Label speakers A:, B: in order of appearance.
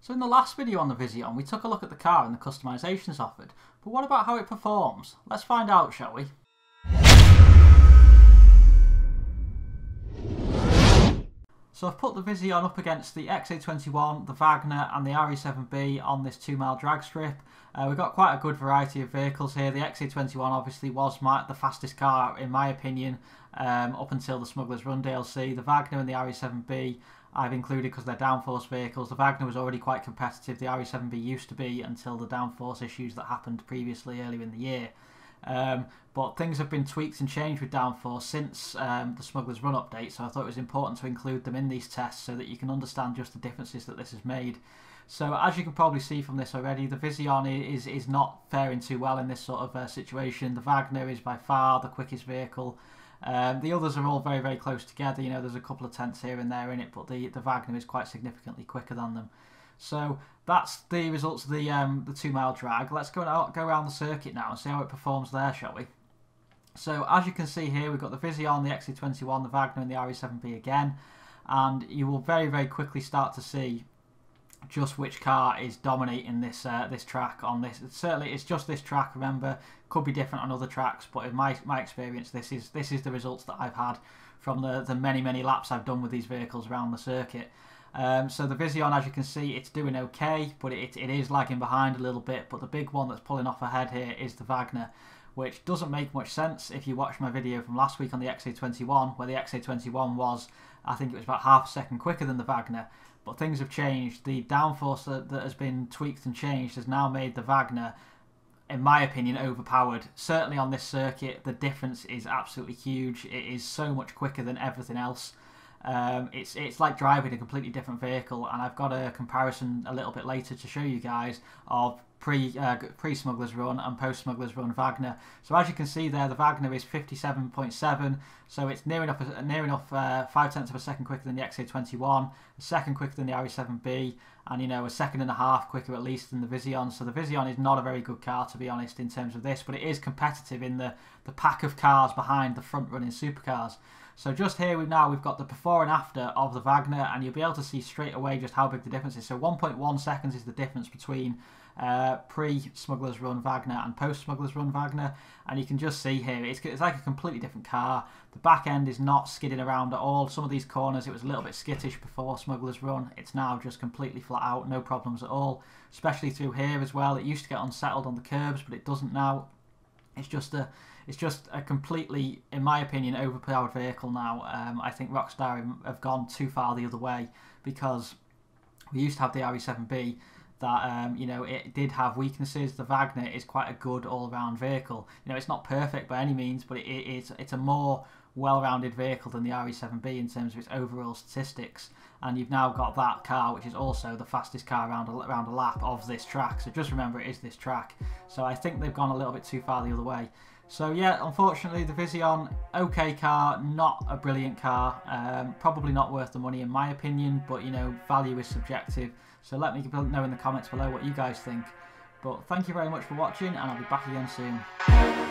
A: So in the last video on the Visione, we took a look at the car and the customisations offered, but what about how it performs? Let's find out, shall we? So I've put the Visione up against the XA-21, the Vagner and the RE-7B on this 2 mile drag strip. We've got quite a good variety of vehicles here. The XA-21 obviously was the fastest car in my opinion up until the Smugglers Run DLC. The Vagner and the RE-7B I've included because they're downforce vehicles. The Vagner was already quite competitive. The RE-7B used to be until the downforce issues that happened previously earlier in the year. But things have been tweaked and changed with downforce since the Smugglers Run update, so I thought it was important to include them in these tests so that you can understand just the differences that this has made. So as you can probably see from this already, the Visione is not faring too well in this sort of situation. The Vagner is by far the quickest vehicle. The others are all very, very close together. You know, there's a couple of tenths here and there in it, but the Vagner is quite significantly quicker than them. So that's the results of the 2 mile drag. Let's go around the circuit now and see how it performs there, shall we? So as you can see here, we've got the Visione, the XA-21, the Vagner and the RE-7B again, and you will very, very quickly start to see just which car is dominating this this track on this. Certainly it's just this track, remember, could be different on other tracks, but in my experience this is the results that I've had from the many laps I've done with these vehicles around the circuit. So the Visione, as you can see, it's doing okay, but it is lagging behind a little bit. But the big one that's pulling off ahead here is the Vagner, which doesn't make much sense if you watch my video from last week on the XA-21, where the XA-21 was, I think it was about half a second quicker than the Vagner. But things have changed. The downforce that has been tweaked and changed has now made the Vagner, in my opinion, overpowered. Certainly on this circuit, the difference is absolutely huge. It is so much quicker than everything else. It's like driving a completely different vehicle, and I've got a comparison a little bit later to show you guys of pre-Smugglers Run and post-Smugglers Run Vagner. So as you can see there, the Vagner is 57.7, so it's near enough 0.5 of a second quicker than the XA-21, a second quicker than the RE-7B, and you know, a second and a half quicker at least than the Visione. So the Visione is not a very good car, to be honest, in terms of this, but it is competitive in the pack of cars behind the front-running supercars. So just here we've got the before and after of the Vagner, and you'll be able to see straight away just how big the difference is. So 1.1 seconds is the difference between pre-Smugglers Run Vagner and post-Smugglers Run Vagner, and you can just see here it's like a completely different car. The back end is not skidding around at all. Some of these corners it was a little bit skittish before Smugglers Run. It's now just completely flat out, no problems at all, especially through here as well. It used to get unsettled on the curbs, but it doesn't now. It's just a completely, in my opinion, overpowered vehicle now. I think Rockstar have gone too far the other way, because we used to have the RE-7B that, you know, it did have weaknesses. The Vagner is quite a good all-round vehicle. You know, it's not perfect by any means, but it's a more well-rounded vehicle than the RE-7B in terms of its overall statistics. And you've now got that car, which is also the fastest car around a lap of this track. So just remember, it is this track. So I think they've gone a little bit too far the other way. So yeah, unfortunately the Visione, okay car, not a brilliant car, probably not worth the money in my opinion, but you know, value is subjective. So let me know in the comments below what you guys think. But thank you very much for watching, and I'll be back again soon.